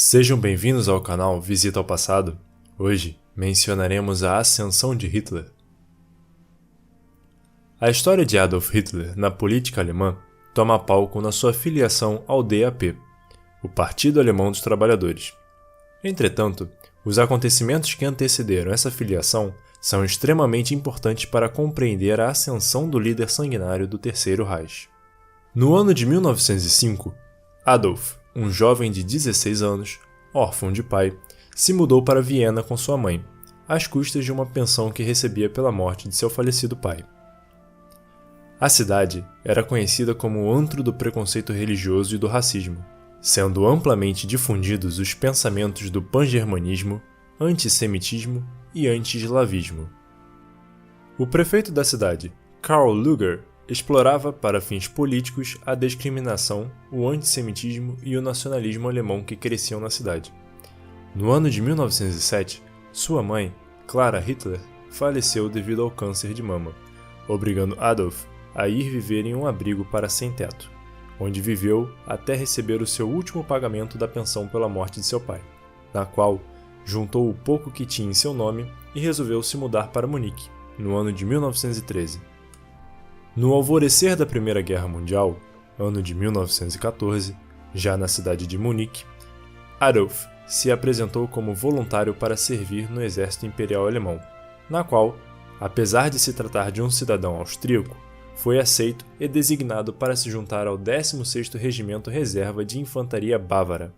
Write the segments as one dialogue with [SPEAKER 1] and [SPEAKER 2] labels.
[SPEAKER 1] Sejam bem-vindos ao canal Visita ao Passado. Hoje mencionaremos a ascensão de Hitler. A história de Adolf Hitler na política alemã toma palco na sua filiação ao DAP, o Partido Alemão dos Trabalhadores. Entretanto, os acontecimentos que antecederam essa filiação são extremamente importantes para compreender a ascensão do líder sanguinário do Terceiro Reich. No ano de 1905, Adolf, um jovem de 16 anos, órfão de pai, se mudou para Viena com sua mãe, às custas de uma pensão que recebia pela morte de seu falecido pai. A cidade era conhecida como o antro do preconceito religioso e do racismo, sendo amplamente difundidos os pensamentos do pangermanismo, antissemitismo e anti-eslavismo. O prefeito da cidade, Karl Lueger, explorava para fins políticos a discriminação, o antissemitismo e o nacionalismo alemão que cresciam na cidade. No ano de 1907, sua mãe, Clara Hitler, faleceu devido ao câncer de mama, obrigando Adolf a ir viver em um abrigo para sem-teto, onde viveu até receber o seu último pagamento da pensão pela morte de seu pai, na qual juntou o pouco que tinha em seu nome e resolveu se mudar para Munique, no ano de 1913. No alvorecer da Primeira Guerra Mundial, ano de 1914, já na cidade de Munique, Adolf se apresentou como voluntário para servir no Exército Imperial Alemão, na qual, apesar de se tratar de um cidadão austríaco, foi aceito e designado para se juntar ao 16º Regimento Reserva de Infantaria Bávara.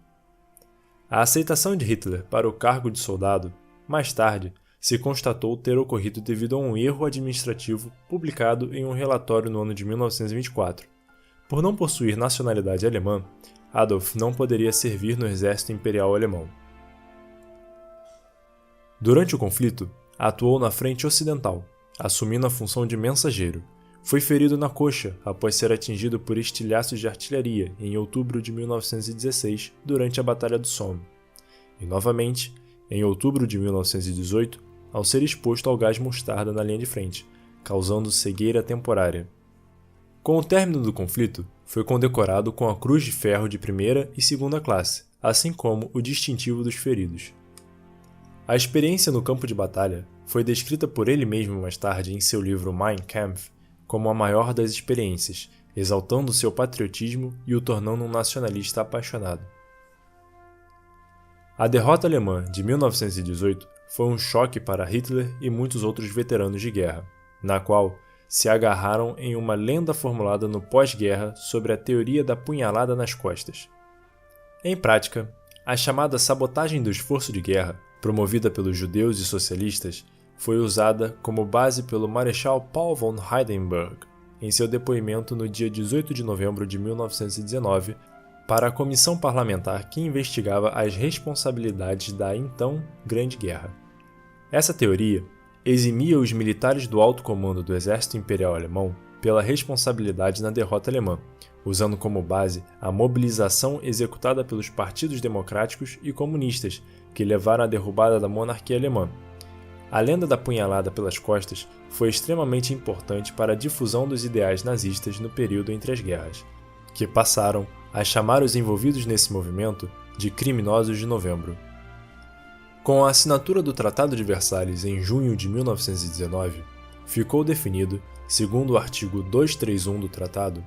[SPEAKER 1] A aceitação de Hitler para o cargo de soldado, mais tarde, se constatou ter ocorrido devido a um erro administrativo publicado em um relatório no ano de 1924. Por não possuir nacionalidade alemã, Adolf não poderia servir no exército imperial alemão. Durante o conflito, atuou na frente ocidental, assumindo a função de mensageiro. Foi ferido na coxa após ser atingido por estilhaços de artilharia em outubro de 1916 durante a Batalha do Somme. E novamente, em outubro de 1918, ao ser exposto ao gás mostarda na linha de frente, causando cegueira temporária. Com o término do conflito, foi condecorado com a Cruz de Ferro de primeira e segunda classe, assim como o distintivo dos feridos. A experiência no campo de batalha foi descrita por ele mesmo mais tarde em seu livro Mein Kampf como a maior das experiências, exaltando seu patriotismo e o tornando um nacionalista apaixonado. A derrota alemã de 1918 foi um choque para Hitler e muitos outros veteranos de guerra, na qual se agarraram em uma lenda formulada no pós-guerra sobre a teoria da punhalada nas costas. Em prática, a chamada sabotagem do esforço de guerra, promovida pelos judeus e socialistas, foi usada como base pelo Marechal Paul von Hindenburg em seu depoimento no dia 18 de novembro de 1919 para a comissão parlamentar que investigava as responsabilidades da então Grande Guerra. Essa teoria eximia os militares do alto comando do Exército Imperial Alemão pela responsabilidade na derrota alemã, usando como base a mobilização executada pelos partidos democráticos e comunistas que levaram à derrubada da monarquia alemã. A lenda da punhalada pelas costas foi extremamente importante para a difusão dos ideais nazistas no período entre as guerras, que passaram a chamar os envolvidos nesse movimento de criminosos de novembro. Com a assinatura do Tratado de Versalhes em junho de 1919, ficou definido, segundo o artigo 231 do tratado,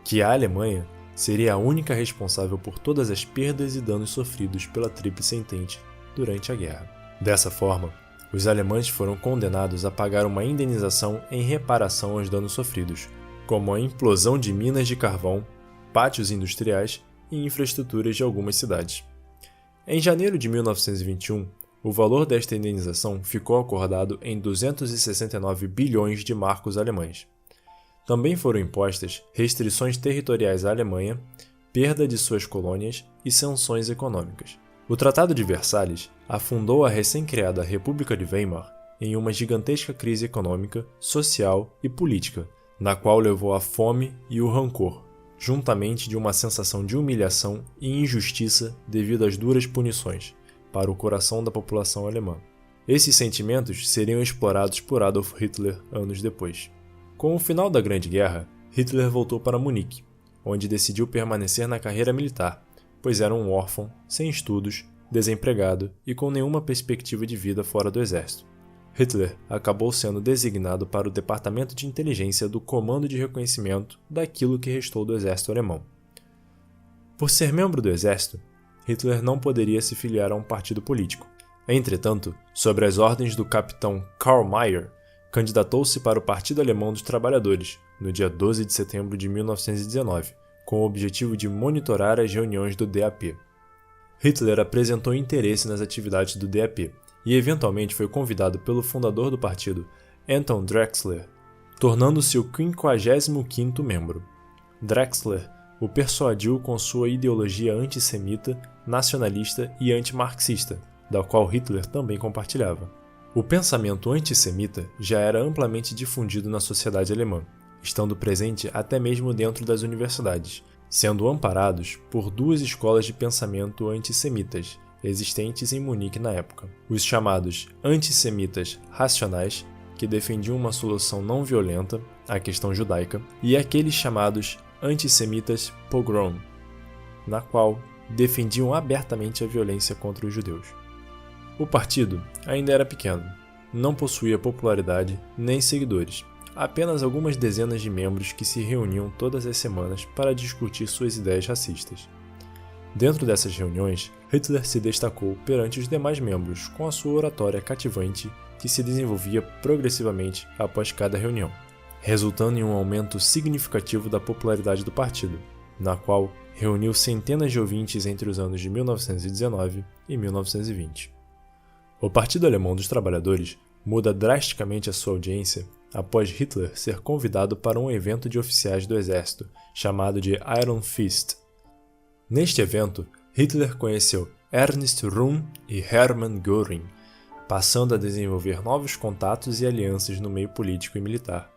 [SPEAKER 1] que a Alemanha seria a única responsável por todas as perdas e danos sofridos pela Tríplice Entente durante a guerra. Dessa forma, os alemães foram condenados a pagar uma indenização em reparação aos danos sofridos, como a implosão de minas de carvão, pátios industriais e infraestruturas de algumas cidades. Em janeiro de 1921, o valor desta indenização ficou acordado em 269 bilhões de marcos alemães. Também foram impostas restrições territoriais à Alemanha, perda de suas colônias e sanções econômicas. O Tratado de Versalhes afundou a recém-criada República de Weimar em uma gigantesca crise econômica, social e política, na qual levou à fome e o rancor, juntamente de uma sensação de humilhação e injustiça devido às duras punições para o coração da população alemã. Esses sentimentos seriam explorados por Adolf Hitler anos depois. Com o final da Grande Guerra, Hitler voltou para Munique, onde decidiu permanecer na carreira militar, pois era um órfão, sem estudos, desempregado e com nenhuma perspectiva de vida fora do exército. Hitler acabou sendo designado para o Departamento de Inteligência do Comando de Reconhecimento daquilo que restou do exército alemão. Por ser membro do exército, Hitler não poderia se filiar a um partido político. Entretanto, sob as ordens do capitão Karl Mayr, candidatou-se para o Partido Alemão dos Trabalhadores, no dia 12 de setembro de 1919, com o objetivo de monitorar as reuniões do DAP. Hitler apresentou interesse nas atividades do DAP e eventualmente foi convidado pelo fundador do partido, Anton Drexler, tornando-se o 55º membro. Drexler o persuadiu com sua ideologia antissemita, nacionalista e antimarxista, da qual Hitler também compartilhava. O pensamento antissemita já era amplamente difundido na sociedade alemã, estando presente até mesmo dentro das universidades, sendo amparados por duas escolas de pensamento antissemitas existentes em Munique na época. Os chamados antissemitas racionais, que defendiam uma solução não violenta à questão judaica, e aqueles chamados antissemitas pogrom, na qual defendiam abertamente a violência contra os judeus. O partido ainda era pequeno, não possuía popularidade nem seguidores, apenas algumas dezenas de membros que se reuniam todas as semanas para discutir suas ideias racistas. Dentro dessas reuniões, Hitler se destacou perante os demais membros com a sua oratória cativante que se desenvolvia progressivamente após cada reunião, resultando em um aumento significativo da popularidade do partido, na qual reuniu centenas de ouvintes entre os anos de 1919 e 1920. O Partido Alemão dos Trabalhadores muda drasticamente a sua audiência após Hitler ser convidado para um evento de oficiais do exército, chamado de Iron Fist. Neste evento, Hitler conheceu Ernst Röhm e Hermann Göring, passando a desenvolver novos contatos e alianças no meio político e militar.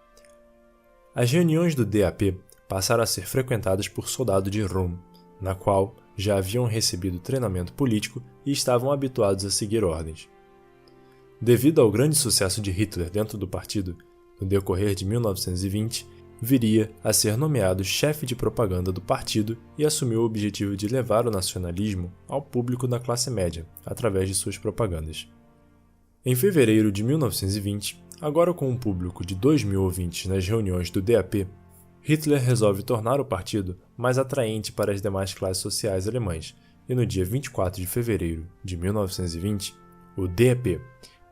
[SPEAKER 1] As reuniões do DAP passaram a ser frequentadas por soldados de Röhm, na qual já haviam recebido treinamento político e estavam habituados a seguir ordens. Devido ao grande sucesso de Hitler dentro do partido, no decorrer de 1920, viria a ser nomeado chefe de propaganda do partido e assumiu o objetivo de levar o nacionalismo ao público da classe média, através de suas propagandas. Em fevereiro de 1920, agora com um público de 2.000 ouvintes nas reuniões do DAP, Hitler resolve tornar o partido mais atraente para as demais classes sociais alemãs, e no dia 24 de fevereiro de 1920, o DAP,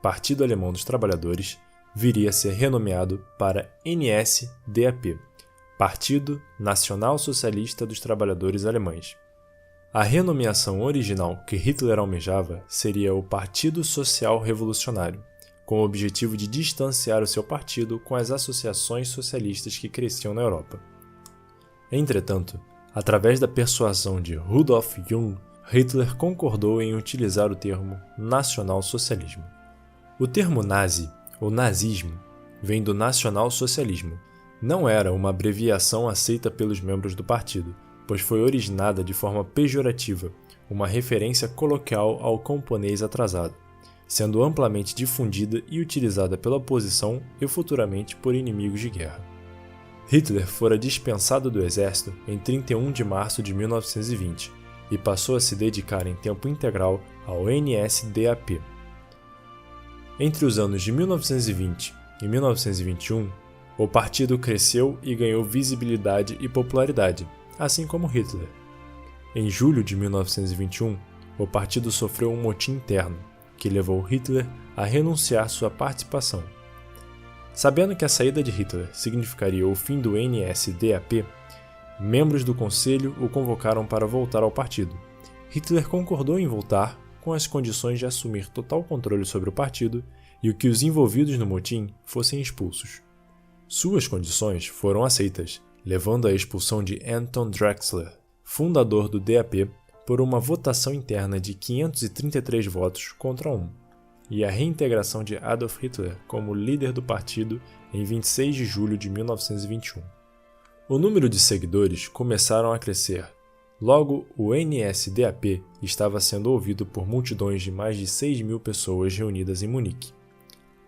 [SPEAKER 1] Partido Alemão dos Trabalhadores, viria a ser renomeado para NSDAP, Partido Nacional Socialista dos Trabalhadores Alemães. A renomeação original que Hitler almejava seria o Partido Social Revolucionário, com o objetivo de distanciar o seu partido com as associações socialistas que cresciam na Europa. Entretanto, através da persuasão de Rudolf Jung, Hitler concordou em utilizar o termo nacional-socialismo. O termo nazi, ou nazismo, vem do nacional-socialismo. Não era uma abreviação aceita pelos membros do partido, pois foi originada de forma pejorativa, uma referência coloquial ao camponês atrasado, sendo amplamente difundida e utilizada pela oposição e futuramente por inimigos de guerra. Hitler fora dispensado do exército em 31 de março de 1920 e passou a se dedicar em tempo integral ao NSDAP. Entre os anos de 1920 e 1921, o partido cresceu e ganhou visibilidade e popularidade, assim como Hitler. Em julho de 1921, o partido sofreu um motim interno, que levou Hitler a renunciar sua participação. Sabendo que a saída de Hitler significaria o fim do NSDAP, membros do conselho o convocaram para voltar ao partido. Hitler concordou em voltar, com as condições de assumir total controle sobre o partido e o que os envolvidos no motim fossem expulsos. Suas condições foram aceitas, levando à expulsão de Anton Drexler, fundador do DAP, por uma votação interna de 533 votos contra 1, e a reintegração de Adolf Hitler como líder do partido em 26 de julho de 1921. O número de seguidores começaram a crescer. Logo, o NSDAP estava sendo ouvido por multidões de mais de 6.000 pessoas reunidas em Munique.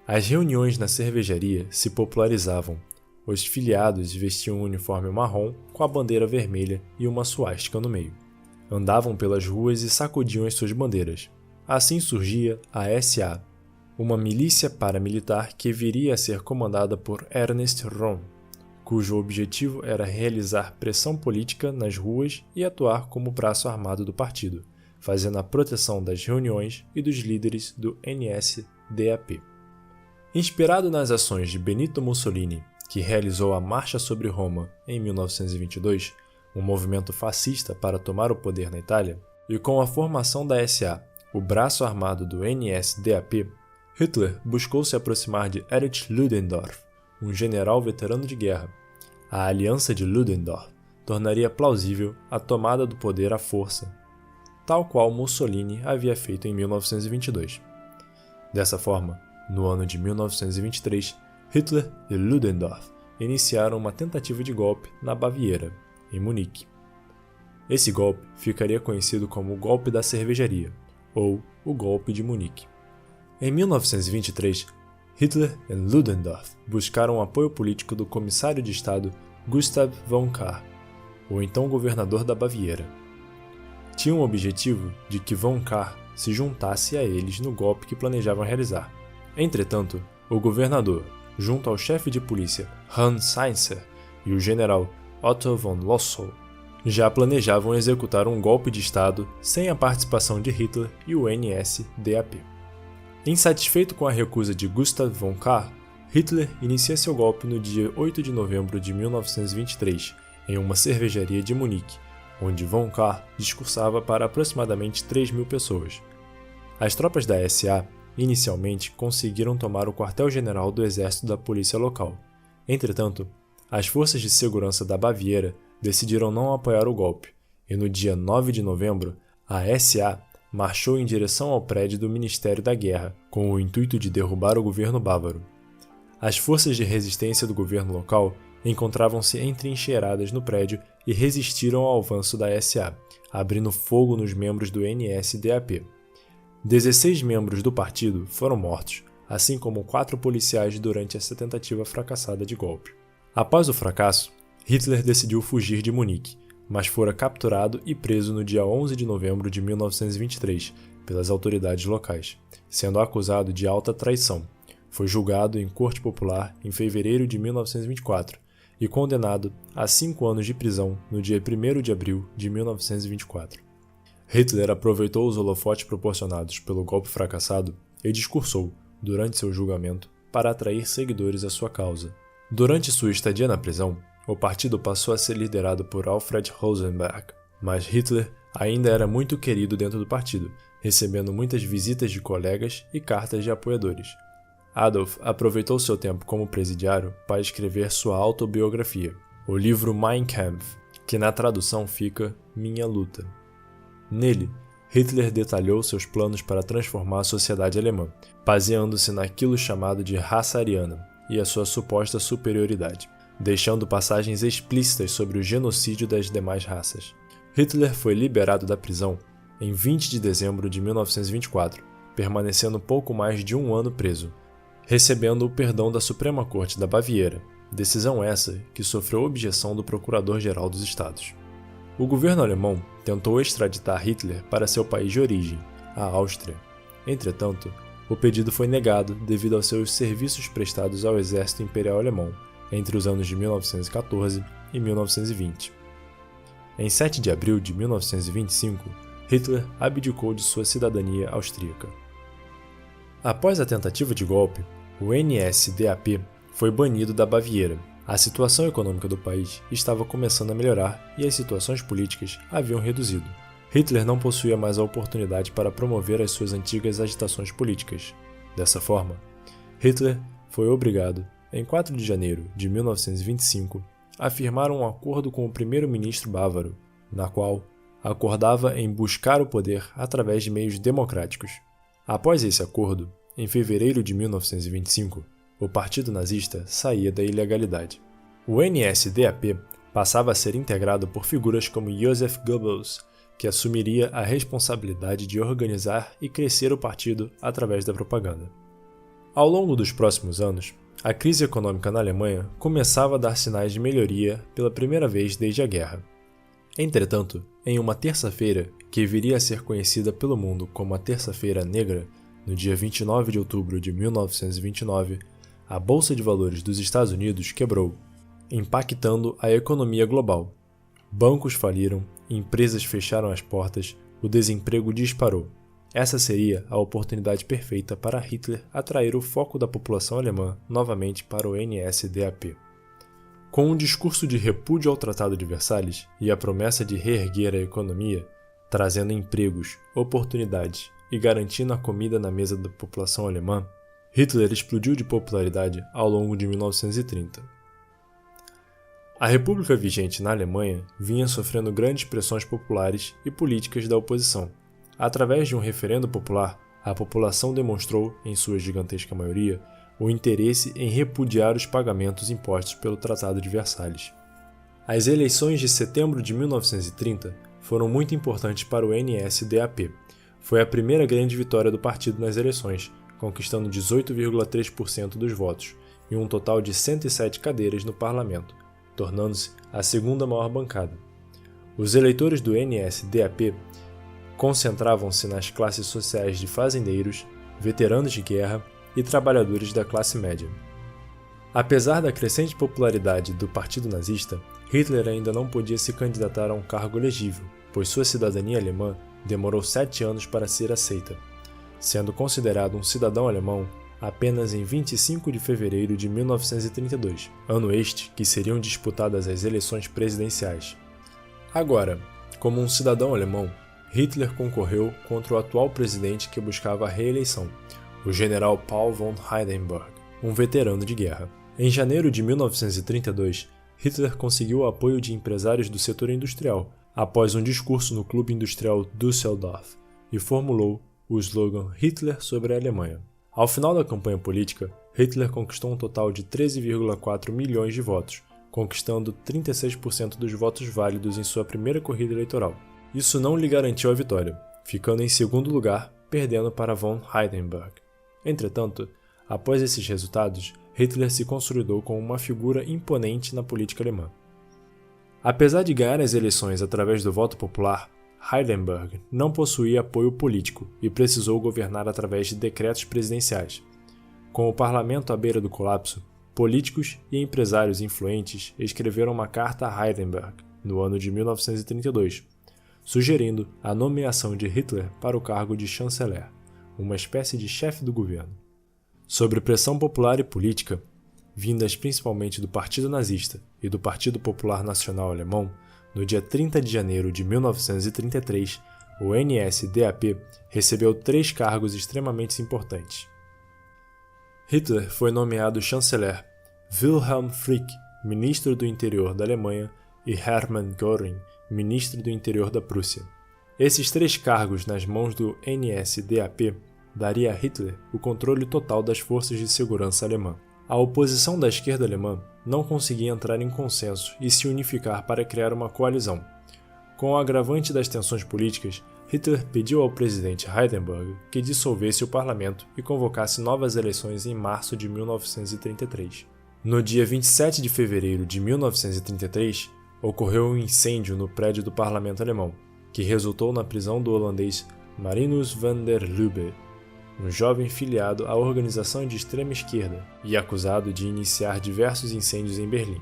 [SPEAKER 1] As reuniões na cervejaria se popularizavam. Os filiados vestiam um uniforme marrom com a bandeira vermelha e uma suástica no meio. Andavam pelas ruas e sacudiam as suas bandeiras. Assim surgia a SA, uma milícia paramilitar que viria a ser comandada por Ernest Röhm, cujo objetivo era realizar pressão política nas ruas e atuar como braço armado do partido, fazendo a proteção das reuniões e dos líderes do NSDAP. Inspirado nas ações de Benito Mussolini, que realizou a Marcha sobre Roma em 1922, um movimento fascista para tomar o poder na Itália, e com a formação da SA, o braço armado do NSDAP, Hitler buscou se aproximar de Erich Ludendorff, um general veterano de guerra. A aliança de Ludendorff tornaria plausível a tomada do poder à força, tal qual Mussolini havia feito em 1922. Dessa forma, no ano de 1923, Hitler e Ludendorff iniciaram uma tentativa de golpe na Baviera, em Munique. Esse golpe ficaria conhecido como o Golpe da Cervejaria, ou o Golpe de Munique. Em 1923, Hitler e Ludendorff buscaram o apoio político do comissário de Estado Gustav von Kahr, o então governador da Baviera. Tinham o objetivo de que von Kahr se juntasse a eles no golpe que planejavam realizar. Entretanto, o governador, junto ao chefe de polícia Hans Heinzer e o general Otto von Lossow, já planejavam executar um golpe de Estado sem a participação de Hitler e o NSDAP. Insatisfeito com a recusa de Gustav von Kahr, Hitler inicia seu golpe no dia 8 de novembro de 1923, em uma cervejaria de Munique, onde von Kahr discursava para aproximadamente 3.000 pessoas. As tropas da SA inicialmente conseguiram tomar o quartel-general do exército da polícia local. Entretanto, as forças de segurança da Baviera decidiram não apoiar o golpe, e no dia 9 de novembro, a SA marchou em direção ao prédio do Ministério da Guerra, com o intuito de derrubar o governo bávaro. As forças de resistência do governo local encontravam-se entrincheiradas no prédio e resistiram ao avanço da SA, abrindo fogo nos membros do NSDAP. 16 membros do partido foram mortos, assim como 4 policiais durante essa tentativa fracassada de golpe. Após o fracasso, Hitler decidiu fugir de Munique, mas fora capturado e preso no dia 11 de novembro de 1923 pelas autoridades locais, sendo acusado de alta traição. Foi julgado em corte popular em fevereiro de 1924 e condenado a 5 anos de prisão no dia 1º de abril de 1924. Hitler aproveitou os holofotes proporcionados pelo golpe fracassado e discursou, durante seu julgamento, para atrair seguidores à sua causa. Durante sua estadia na prisão, o partido passou a ser liderado por Alfred Rosenberg, mas Hitler ainda era muito querido dentro do partido, recebendo muitas visitas de colegas e cartas de apoiadores. Adolf aproveitou seu tempo como presidiário para escrever sua autobiografia, o livro Mein Kampf, que na tradução fica Minha Luta. Nele, Hitler detalhou seus planos para transformar a sociedade alemã, baseando-se naquilo chamado de raça ariana e a sua suposta superioridade, deixando passagens explícitas sobre o genocídio das demais raças. Hitler foi liberado da prisão em 20 de dezembro de 1924, permanecendo pouco mais de um ano preso, recebendo o perdão da Suprema Corte da Baviera, decisão essa que sofreu objeção do Procurador-Geral dos Estados. O governo alemão tentou extraditar Hitler para seu país de origem, a Áustria. Entretanto, o pedido foi negado devido aos seus serviços prestados ao exército imperial alemão entre os anos de 1914 e 1920. Em 7 de abril de 1925, Hitler abdicou de sua cidadania austríaca. Após a tentativa de golpe, o NSDAP foi banido da Baviera. A situação econômica do país estava começando a melhorar e as situações políticas haviam reduzido. Hitler não possuía mais a oportunidade para promover as suas antigas agitações políticas. Dessa forma, Hitler foi obrigado, em 4 de janeiro de 1925, a firmar um acordo com o primeiro-ministro bávaro, na qual acordava em buscar o poder através de meios democráticos. Após esse acordo, em fevereiro de 1925, o Partido Nazista saía da ilegalidade. O NSDAP passava a ser integrado por figuras como Joseph Goebbels, que assumiria a responsabilidade de organizar e crescer o partido através da propaganda. Ao longo dos próximos anos, a crise econômica na Alemanha começava a dar sinais de melhoria pela primeira vez desde a guerra. Entretanto, em uma terça-feira, que viria a ser conhecida pelo mundo como a Terça-feira Negra, no dia 29 de outubro de 1929, a Bolsa de Valores dos Estados Unidos quebrou, impactando a economia global. Bancos faliram, empresas fecharam as portas, o desemprego disparou. Essa seria a oportunidade perfeita para Hitler atrair o foco da população alemã novamente para o NSDAP. Com um discurso de repúdio ao Tratado de Versalhes e a promessa de reerguer a economia, trazendo empregos, oportunidades e garantindo a comida na mesa da população alemã, Hitler explodiu de popularidade ao longo de 1930. A república vigente na Alemanha vinha sofrendo grandes pressões populares e políticas da oposição. Através de um referendo popular, a população demonstrou, em sua gigantesca maioria, o interesse em repudiar os pagamentos impostos pelo Tratado de Versalhes. As eleições de setembro de 1930 foram muito importantes para o NSDAP. Foi a primeira grande vitória do partido nas eleições, conquistando 18,3% dos votos e um total de 107 cadeiras no parlamento, tornando-se a segunda maior bancada. Os eleitores do NSDAP concentravam-se nas classes sociais de fazendeiros, veteranos de guerra e trabalhadores da classe média. Apesar da crescente popularidade do partido nazista, Hitler ainda não podia se candidatar a um cargo elegível, pois sua cidadania alemã demorou 7 anos para ser aceita, sendo considerado um cidadão alemão apenas em 25 de fevereiro de 1932, ano este que seriam disputadas as eleições presidenciais. Agora, como um cidadão alemão, Hitler concorreu contra o atual presidente que buscava a reeleição, o general Paul von Hindenburg, um veterano de guerra. Em janeiro de 1932, Hitler conseguiu o apoio de empresários do setor industrial, após um discurso no Clube Industrial Düsseldorf, e formulou o slogan Hitler sobre a Alemanha. Ao final da campanha política, Hitler conquistou um total de 13,4 milhões de votos, conquistando 36% dos votos válidos em sua primeira corrida eleitoral. Isso não lhe garantiu a vitória, ficando em segundo lugar, perdendo para von Hindenburg. Entretanto, após esses resultados, Hitler se consolidou como uma figura imponente na política alemã. Apesar de ganhar as eleições através do voto popular, Hindenburg não possuía apoio político e precisou governar através de decretos presidenciais. Com o parlamento à beira do colapso, políticos e empresários influentes escreveram uma carta a Hindenburg no ano de 1932, sugerindo a nomeação de Hitler para o cargo de chanceler, uma espécie de chefe do governo. Sob pressão popular e política, vindas principalmente do Partido Nazista e do Partido Popular Nacional Alemão, no dia 30 de janeiro de 1933, o NSDAP recebeu 3 cargos extremamente importantes. Hitler foi nomeado chanceler, Wilhelm Frick, ministro do interior da Alemanha, e Hermann Göring, ministro do interior da Prússia. Esses 3 cargos nas mãos do NSDAP daria a Hitler o controle total das forças de segurança alemã. A oposição da esquerda alemã não conseguia entrar em consenso e se unificar para criar uma coalizão. Com o agravante das tensões políticas, Hitler pediu ao presidente Hindenburg que dissolvesse o parlamento e convocasse novas eleições em março de 1933. No dia 27 de fevereiro de 1933, ocorreu um incêndio no prédio do parlamento alemão, que resultou na prisão do holandês Marinus van der Lubbe, um jovem filiado à organização de extrema esquerda e acusado de iniciar diversos incêndios em Berlim.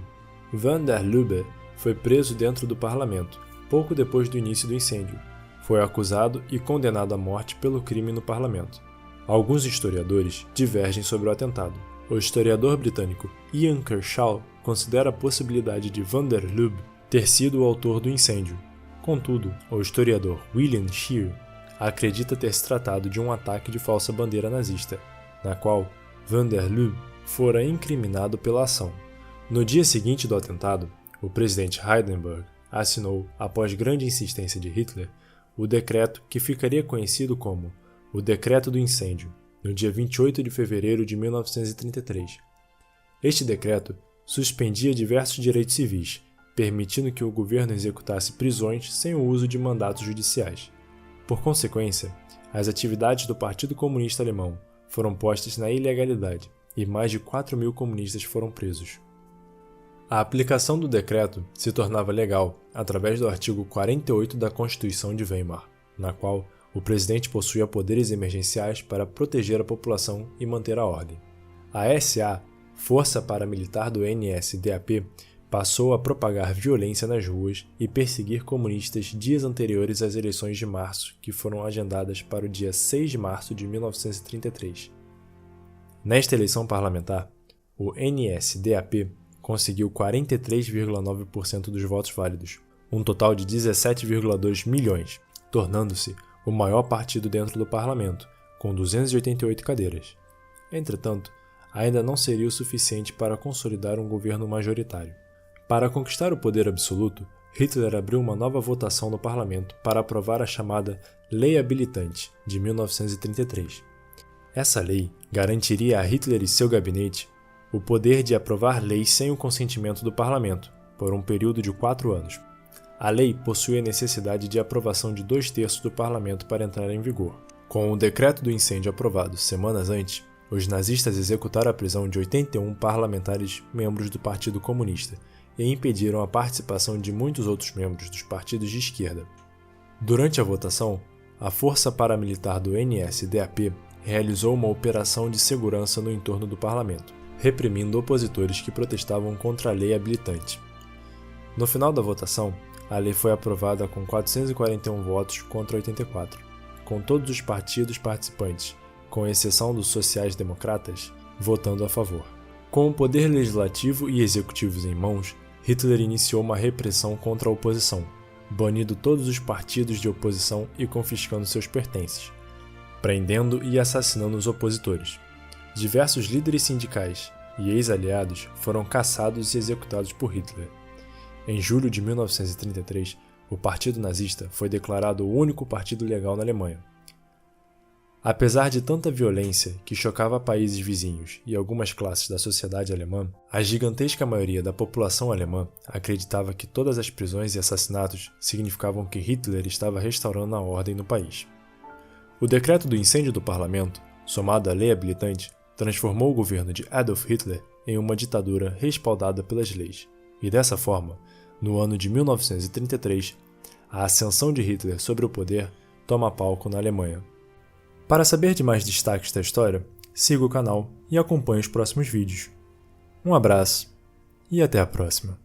[SPEAKER 1] Van der Lubbe foi preso dentro do parlamento, pouco depois do início do incêndio. Foi acusado e condenado à morte pelo crime no parlamento. Alguns historiadores divergem sobre o atentado. O historiador britânico Ian Kershaw considera a possibilidade de van der Lubbe ter sido o autor do incêndio. Contudo, o historiador William Scheer acredita ter se tratado de um ataque de falsa bandeira nazista, na qual van der Lubbe fora incriminado pela ação. No dia seguinte do atentado, o presidente Hindenburg assinou, após grande insistência de Hitler, o decreto que ficaria conhecido como o Decreto do Incêndio, no dia 28 de fevereiro de 1933. Este decreto suspendia diversos direitos civis, permitindo que o governo executasse prisões sem o uso de mandatos judiciais. Por consequência, as atividades do Partido Comunista Alemão foram postas na ilegalidade e mais de 4.000 comunistas foram presos. A aplicação do decreto se tornava legal através do artigo 48 da Constituição de Weimar, na qual o presidente possuía poderes emergenciais para proteger a população e manter a ordem. A SA, Força Paramilitar do NSDAP, passou a propagar violência nas ruas e perseguir comunistas dias anteriores às eleições de março, que foram agendadas para o dia 6 de março de 1933. Nesta eleição parlamentar, o NSDAP conseguiu 43,9% dos votos válidos, um total de 17,2 milhões, tornando-se o maior partido dentro do parlamento, com 288 cadeiras. Entretanto, ainda não seria o suficiente para consolidar um governo majoritário. Para conquistar o poder absoluto, Hitler abriu uma nova votação no parlamento para aprovar a chamada Lei Habilitante, de 1933. Essa lei garantiria a Hitler e seu gabinete o poder de aprovar leis sem o consentimento do parlamento, por um período de 4 anos. A lei possui a necessidade de aprovação de 2/3 do parlamento para entrar em vigor. Com o decreto do incêndio aprovado semanas antes, os nazistas executaram a prisão de 81 parlamentares membros do Partido Comunista e impediram a participação de muitos outros membros dos partidos de esquerda. Durante a votação, a Força Paramilitar do NSDAP realizou uma operação de segurança no entorno do parlamento, reprimindo opositores que protestavam contra a lei habilitante. No final da votação, a lei foi aprovada com 441 votos contra 84, com todos os partidos participantes, com exceção dos sociais-democratas, votando a favor. Com o poder legislativo e executivo em mãos, Hitler iniciou uma repressão contra a oposição, banindo todos os partidos de oposição e confiscando seus pertences, prendendo e assassinando os opositores. Diversos líderes sindicais e ex-aliados foram caçados e executados por Hitler. Em julho de 1933, o Partido Nazista foi declarado o único partido legal na Alemanha. Apesar de tanta violência que chocava países vizinhos e algumas classes da sociedade alemã, a gigantesca maioria da população alemã acreditava que todas as prisões e assassinatos significavam que Hitler estava restaurando a ordem no país. O decreto do incêndio do parlamento, somado à lei habilitante, transformou o governo de Adolf Hitler em uma ditadura respaldada pelas leis, e dessa forma, no ano de 1933, a ascensão de Hitler sobre o poder toma palco na Alemanha. Para saber de mais destaques da história, siga o canal e acompanhe os próximos vídeos. Um abraço e até a próxima!